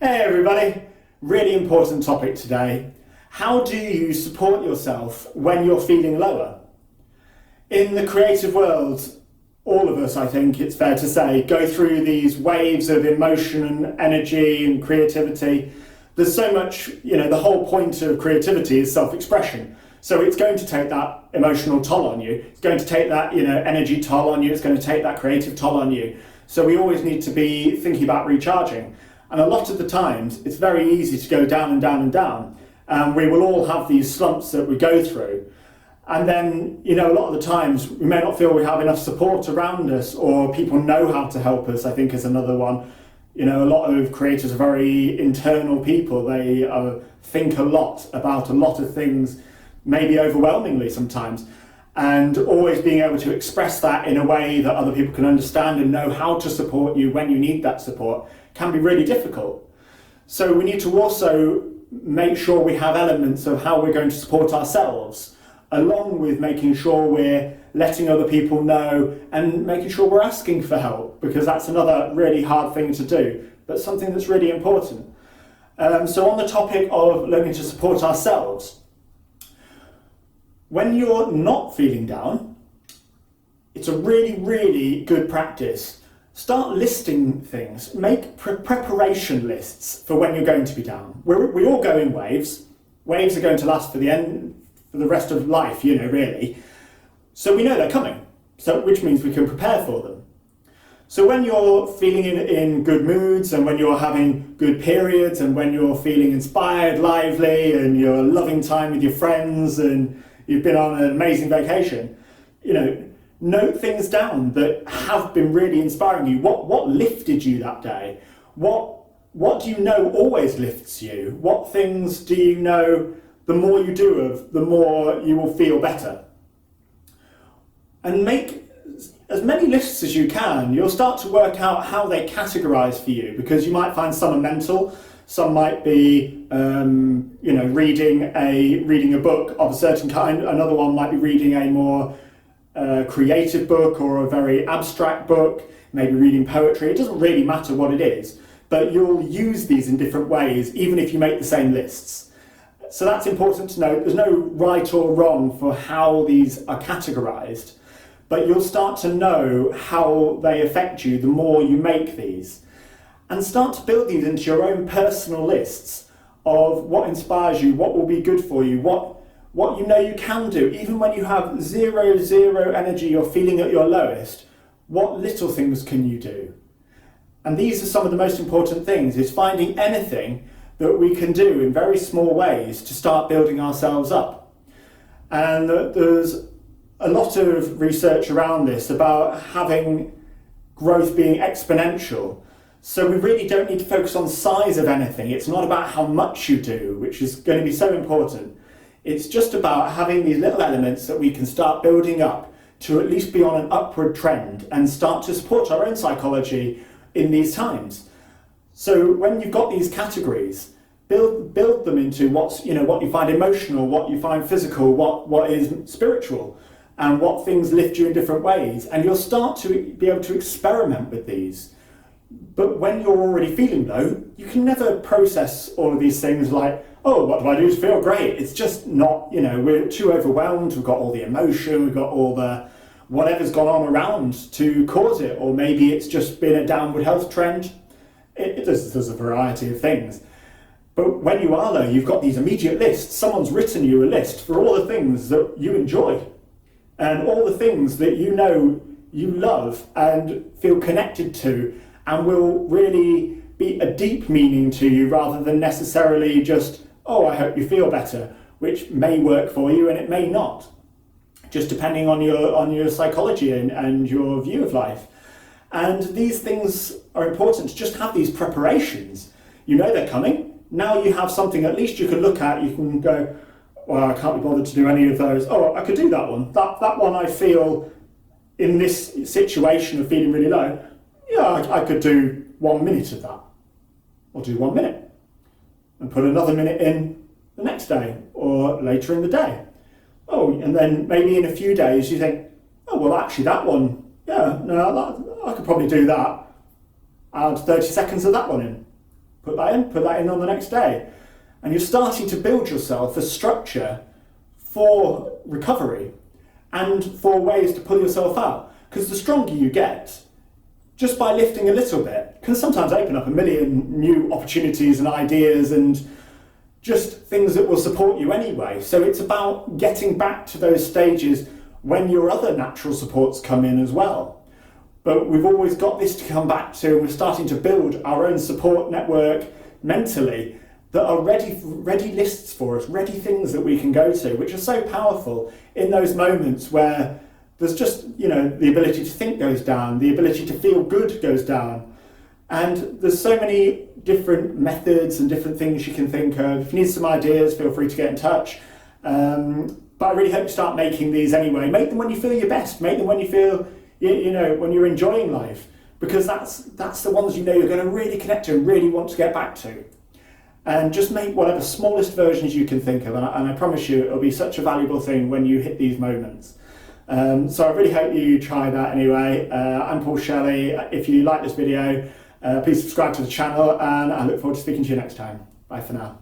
Hey everybody, really important topic today. How do you support yourself when you're feeling lower? In the creative world, all of us, I think it's fair to say, go through these waves of emotion and energy and creativity. There's so much, the whole point of creativity is self-expression. So it's going to take that emotional toll on you. It's going to take that, energy toll on you. It's going to take that creative toll on you. So we always need to be thinking about recharging. And a lot of the times, it's very easy to go down and down and down. We will all have these slumps that we go through. And then, a lot of the times, we may not feel we have enough support around us, or people know how to help us, I think is another one. A lot of creators are very internal people. They think a lot about a lot of things, maybe overwhelmingly sometimes. And always being able to express that in a way that other people can understand and know how to support you when you need that support can be really difficult. So we need to also make sure we have elements of how we're going to support ourselves, along with making sure we're letting other people know and making sure we're asking for help, because that's another really hard thing to do, but something that's really important. So on the topic of learning to support ourselves, when you're not feeling down, it's a really, really good practice. Start listing things. Make preparation lists for when you're going to be down. We all go in waves. Waves are going to last for the rest of life, really. So we know they're coming, which means we can prepare for them. So when you're feeling in good moods, and when you're having good periods, and when you're feeling inspired, lively, and you're loving time with your friends, and you've been on an amazing vacation, note things down that have been really inspiring you. What lifted you that day? What do you know always lifts you? What things do you know the more you do of, the more you will feel better? And make as many lists as you can. You'll start to work out how they categorize for you, because you might find some are mental, some might be reading a book of a certain kind, another one might be reading a more creative book or a very abstract book, maybe reading poetry. It doesn't really matter what it is, but you'll use these in different ways, even if you make the same lists. So that's important to note. There's no right or wrong for how these are categorized, but you'll start to know how they affect you the more you make these. And start to build these into your own personal lists of what inspires you, what will be good for you, what you know you can do. Even when you have zero energy, you're feeling at your lowest, what little things can you do? And these are some of the most important things, is finding anything that we can do in very small ways to start building ourselves up. And there's a lot of research around this about having growth being exponential. So we really don't need to focus on size of anything. It's not about how much you do, which is going to be so important. It's just about having these little elements that we can start building up to at least be on an upward trend and start to support our own psychology in these times. So when you've got these categories, build them into what you find emotional, what you find physical, what is spiritual, and what things lift you in different ways. And you'll start to be able to experiment with these. But when you're already feeling low, you can never process all of these things like, oh, what do I do to feel great? It's just not, we're too overwhelmed. We've got all the emotion, we've got all the whatever's gone on around to cause it. Or maybe it's just been a downward health trend. There's a variety of things. But when you are low, you've got these immediate lists. Someone's written you a list for all the things that you enjoy and all the things that you know you love and feel connected to and will really be a deep meaning to you, rather than necessarily just, oh, I hope you feel better, which may work for you and it may not, just depending on your psychology and your view of life. And these things are important to just have these preparations. You know they're coming. Now you have something at least you can look at. You can go, well, I can't be bothered to do any of those. Oh, I could do that one. That one I feel in this situation of feeling really low, yeah, I could do 1 minute of that. Or do 1 minute and put another minute in the next day or later in the day. Oh, and then maybe in a few days you think, oh, well, actually that one, yeah, no, I could probably do that. Add 30 seconds of that one in. put that in on the next day. And you're starting to build yourself a structure for recovery and for ways to pull yourself out. Because the stronger you get, just by lifting a little bit, can sometimes open up a million new opportunities and ideas and just things that will support you anyway. So it's about getting back to those stages when your other natural supports come in as well. But we've always got this to come back to, and we're starting to build our own support network mentally that are ready lists for us, ready things that we can go to, which are so powerful in those moments where there's just, the ability to think goes down, the ability to feel good goes down. And there's so many different methods and different things you can think of. If you need some ideas, feel free to get in touch. But I really hope you start making these anyway. Make them when you feel your best. Make them when you feel, when you're enjoying life. Because that's the ones you're going to really connect to and really want to get back to. And just make whatever smallest versions you can think of. And I promise you, it'll be such a valuable thing when you hit these moments. So I really hope you try that anyway. I'm Paul Shelley. If you like this video, please subscribe to the channel, and I look forward to speaking to you next time. Bye for now.